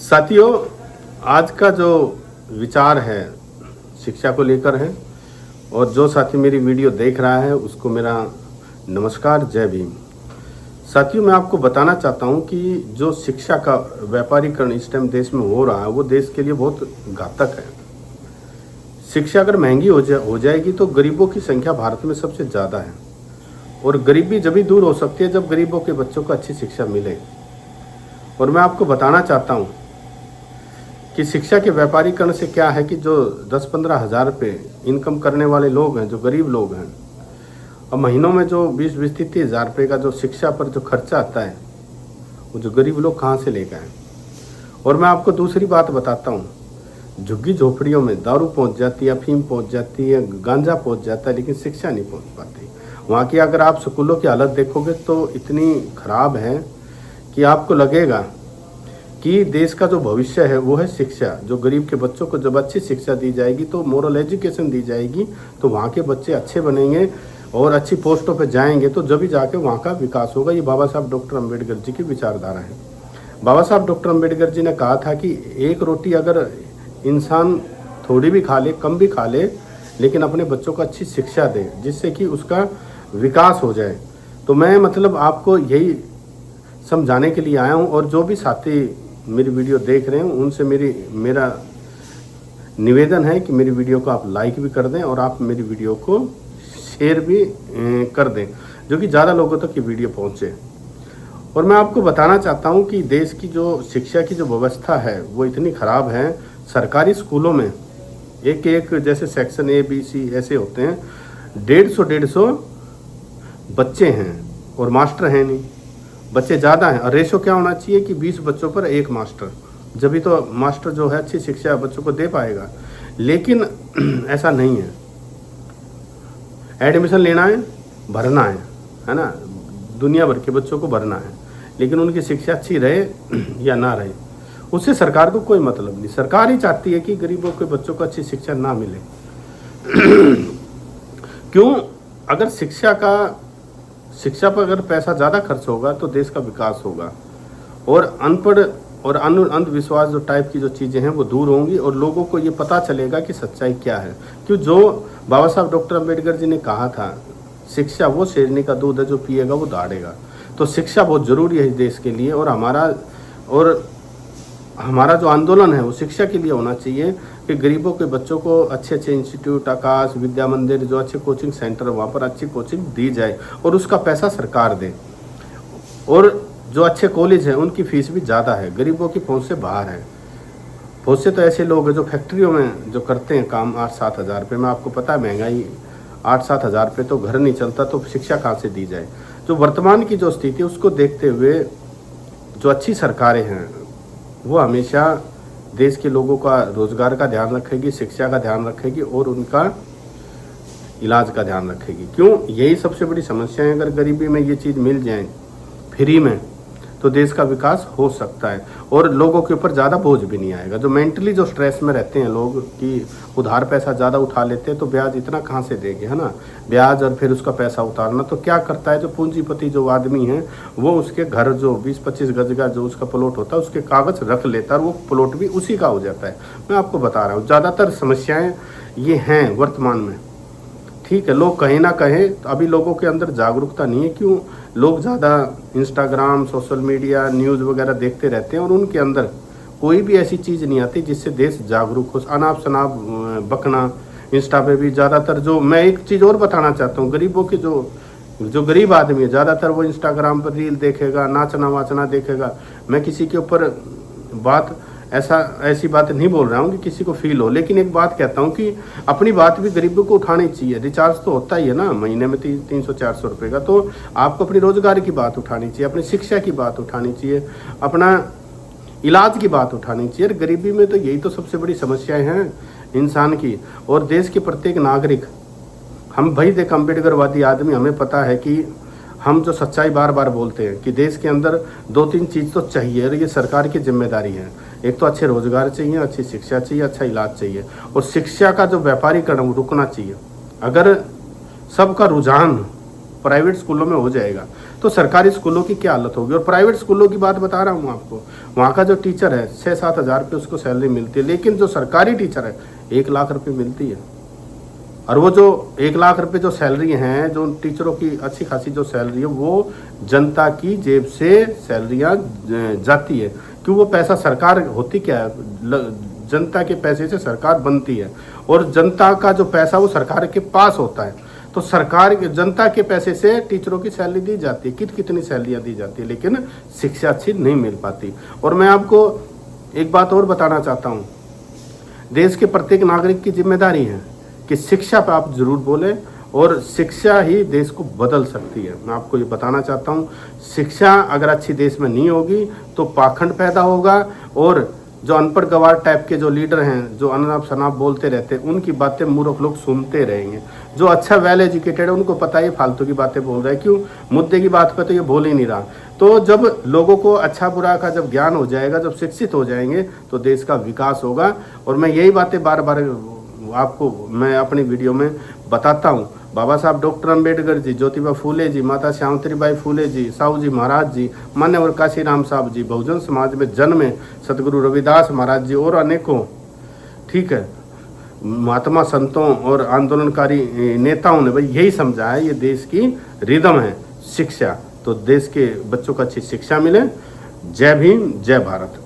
साथियों, आज का जो विचार है शिक्षा को लेकर है और जो साथी मेरी वीडियो देख रहा है उसको मेरा नमस्कार, जय भीम। साथियों, मैं आपको बताना चाहता हूं कि जो शिक्षा का व्यापारीकरण इस टाइम देश में हो रहा है वो देश के लिए बहुत घातक है। शिक्षा अगर महंगी हो जाएगी तो गरीबों की संख्या भारत में सबसे ज़्यादा है और गरीबी जब भी दूर हो सकती है जब गरीबों के बच्चों को अच्छी शिक्षा मिले। और मैं आपको बताना चाहता हूँ कि शिक्षा के व्यापारीकरण से क्या है कि जो 10-15 हज़ार रुपये इनकम करने वाले लोग हैं, जो गरीब लोग हैं, और महीनों में जो 20-30 हज़ार रुपये का जो शिक्षा पर जो खर्चा आता है वो जो गरीब लोग कहाँ से लेकर आए। और मैं आपको दूसरी बात बताता हूँ, झुग्गी झोपड़ियों में दारू पहुँच जाती है, अफीम पहुँच जाती है, गांजा पहुँच जाता है, लेकिन शिक्षा नहीं पहुँच पाती। वहाँ की अगर आप स्कूलों की हालत देखोगे तो इतनी खराब है कि आपको लगेगा कि देश का जो भविष्य है वो है शिक्षा। जो गरीब के बच्चों को जब अच्छी शिक्षा दी जाएगी, तो मोरल एजुकेशन दी जाएगी, तो वहाँ के बच्चे अच्छे बनेंगे और अच्छी पोस्टों पर जाएंगे, तो जब भी जाके वहाँ का विकास होगा। ये बाबा साहब डॉक्टर अम्बेडकर जी की विचारधारा है। बाबा साहब डॉक्टर अम्बेडकर जी ने कहा था कि एक रोटी अगर इंसान थोड़ी भी खा ले, कम भी खा ले, लेकिन अपने बच्चों को अच्छी शिक्षा दे जिससे कि उसका विकास हो जाए। तो मैं आपको यही समझाने के लिए आया हूँ। और जो भी साथी मेरी वीडियो देख रहे हैं उनसे मेरा निवेदन है कि मेरी वीडियो को आप लाइक भी कर दें और आप मेरी वीडियो को शेयर भी कर दें, जो कि ज़्यादा लोगों तक ये वीडियो पहुँचे। और मैं आपको बताना चाहता हूँ कि देश की जो शिक्षा की जो व्यवस्था है वो इतनी ख़राब है। सरकारी स्कूलों में एक जैसे सेक्शन A, B, C ऐसे होते हैं, 150 बच्चे हैं और मास्टर हैं नहीं, बच्चे ज़्यादा हैं। और रेशो क्या होना चाहिए कि 20 बच्चों पर 1 मास्टर, जब भी तो मास्टर जो है अच्छी शिक्षा बच्चों को दे पाएगा। लेकिन ऐसा नहीं है। एडमिशन लेना है, भरना है ना, दुनिया भर के बच्चों को भरना है, लेकिन उनकी शिक्षा अच्छी रहे या ना रहे उससे सरकार को कोई मतलब नहीं। सरकार ही चाहती है कि गरीबों के बच्चों को अच्छी शिक्षा ना मिले। क्यों? अगर शिक्षा पर अगर पैसा ज़्यादा खर्च होगा तो देश का विकास होगा और अनपढ़ और अंधविश्वास जो टाइप की जो चीज़ें हैं वो दूर होंगी और लोगों को ये पता चलेगा कि सच्चाई क्या है। क्यों? जो बाबा साहब डॉक्टर अम्बेडकर जी ने कहा था, शिक्षा वो शेरनी का दूध है, जो पिएगा वो दाढ़ेगा। तो शिक्षा बहुत ज़रूरी है इस देश के लिए। और हमारा जो आंदोलन है वो शिक्षा के लिए होना चाहिए कि गरीबों के बच्चों को अच्छे इंस्टीट्यूट, आकाश विद्या मंदिर, जो अच्छे कोचिंग सेंटर वहाँ पर अच्छी कोचिंग दी जाए और उसका पैसा सरकार दे। और जो अच्छे कॉलेज हैं उनकी फीस भी ज़्यादा है, गरीबों की पहुँच से बाहर है। बहुत से तो ऐसे लोग हैं जो फैक्ट्रियों में जो करते हैं काम 8-7 हज़ार रुपये में। आपको पता है महंगाई, 8-7 हज़ार रुपये तो घर नहीं चलता, तो शिक्षा कहाँ से दी जाए। जो वर्तमान की जो स्थिति है उसको देखते हुए जो अच्छी सरकारें हैं वो हमेशा देश के लोगों का रोजगार का ध्यान रखेगी, शिक्षा का ध्यान रखेगी और उनका इलाज का ध्यान रखेगी। क्यों? यही सबसे बड़ी समस्या है। अगर गरीबी में ये चीज़ मिल जाए फ्री में तो देश का विकास हो सकता है और लोगों के ऊपर ज़्यादा बोझ भी नहीं आएगा। जो मेंटली जो स्ट्रेस में रहते हैं लोग कि उधार पैसा ज़्यादा उठा लेते हैं, तो ब्याज इतना कहाँ से देंगे, है ना, ब्याज और फिर उसका पैसा उतारना। तो क्या करता है, जो पूंजीपति जो आदमी है वो उसके घर जो 20-25 गज का जो उसका प्लॉट होता है उसके कागज़ रख लेता है और वो प्लॉट भी उसी का हो जाता है। मैं आपको बता रहा हूँ ज़्यादातर समस्याएँ ये हैं वर्तमान में। ठीक है, लोग कहें ना कहें, तो अभी लोगों के अंदर जागरूकता नहीं है। क्यों? लोग ज़्यादा इंस्टाग्राम, सोशल मीडिया, न्यूज़ वगैरह देखते रहते हैं और उनके अंदर कोई भी ऐसी चीज़ नहीं आती जिससे देश जागरूक हो। अनाप शनाप बकना इंस्टा पे भी ज़्यादातर। जो मैं एक चीज़ और बताना चाहता हूँ, गरीबों के जो गरीब आदमी है ज़्यादातर वो इंस्टाग्राम पर रील देखेगा, नाचना वाचना देखेगा। मैं किसी के ऊपर ऐसी बात नहीं बोल रहा हूँ कि किसी को फील हो, लेकिन एक बात कहता हूँ कि अपनी बात भी गरीबों को उठानी चाहिए। रिचार्ज तो होता ही है ना महीने में 300-400 रुपये का, तो आपको अपनी रोजगार की बात उठानी चाहिए, अपनी शिक्षा की बात उठानी चाहिए, अपना इलाज की बात उठानी चाहिए। गरीबी में तो यही तो सबसे बड़ी समस्याएं हैं इंसान की। और देश के प्रत्येक नागरिक, हम भाई देख अम्बेडकरवादी आदमी, हमें पता है कि हम जो सच्चाई बार बार बोलते हैं कि देश के अंदर 2-3 चीज़ तो चाहिए और ये सरकार की जिम्मेदारी है। एक तो अच्छे रोजगार चाहिए, अच्छी शिक्षा चाहिए, अच्छा इलाज चाहिए और शिक्षा का जो व्यापारीकरण रुकना चाहिए। अगर सबका रुझान प्राइवेट स्कूलों में हो जाएगा तो सरकारी स्कूलों की क्या हालत होगी। और प्राइवेट स्कूलों की बात बता रहा हूँ आपको, वहाँ का जो टीचर है 6-7 हज़ार रुपये उसको सैलरी मिलती है, लेकिन जो सरकारी टीचर है 1 लाख रुपये मिलती है। और वो जो 1 लाख रुपए जो सैलरी हैं, जो टीचरों की अच्छी खासी जो सैलरी है, वो जनता की जेब से सैलरियाँ जाती है। क्यों? वो पैसा सरकार होती क्या है, जनता के पैसे से सरकार बनती है, और जनता का जो पैसा वो सरकार के पास होता है। तो सरकार जनता के पैसे से टीचरों की सैलरी दी जाती है, कितनी सैलरियाँ दी जाती है, लेकिन शिक्षा अच्छी नहीं मिल पाती। और मैं आपको एक बात और बताना चाहता हूँ, देश के प्रत्येक नागरिक की जिम्मेदारी है कि शिक्षा पर आप जरूर बोलें, और शिक्षा ही देश को बदल सकती है। मैं आपको ये बताना चाहता हूँ, शिक्षा अगर अच्छी देश में नहीं होगी तो पाखंड पैदा होगा, और जो अनपढ़ गवार टाइप के जो लीडर हैं, जो अनाप शनाप बोलते रहते हैं, उनकी बातें मूर्ख लोग सुनते रहेंगे। जो अच्छा वेल एजुकेटेड है उनको पता है फालतू की बातें बोल रहा है, क्यों? मुद्दे की बात पे तो ये बोल ही नहीं रहा। तो जब लोगों को अच्छा बुरा का जब ज्ञान हो जाएगा, जब शिक्षित हो जाएंगे, तो देश का विकास होगा। और मैं यही बातें बार बार आपको मैं अपनी वीडियो में बताता हूँ। बाबा साहब डॉक्टर अंबेडकर जी, ज्योतिबा फूले जी, माता सावित्रीबाई फूले जी, साहू जी महाराज जी, मान्यवर काशीराम साहब जी, बहुजन समाज में जन्मे सतगुरु रविदास महाराज जी, और अनेकों, ठीक है, महात्मा संतों और आंदोलनकारी नेताओं ने भाई यही समझा है, ये देश की रिदम है शिक्षा। तो देश के बच्चों को अच्छी शिक्षा मिले। जय भीम, जय भारत।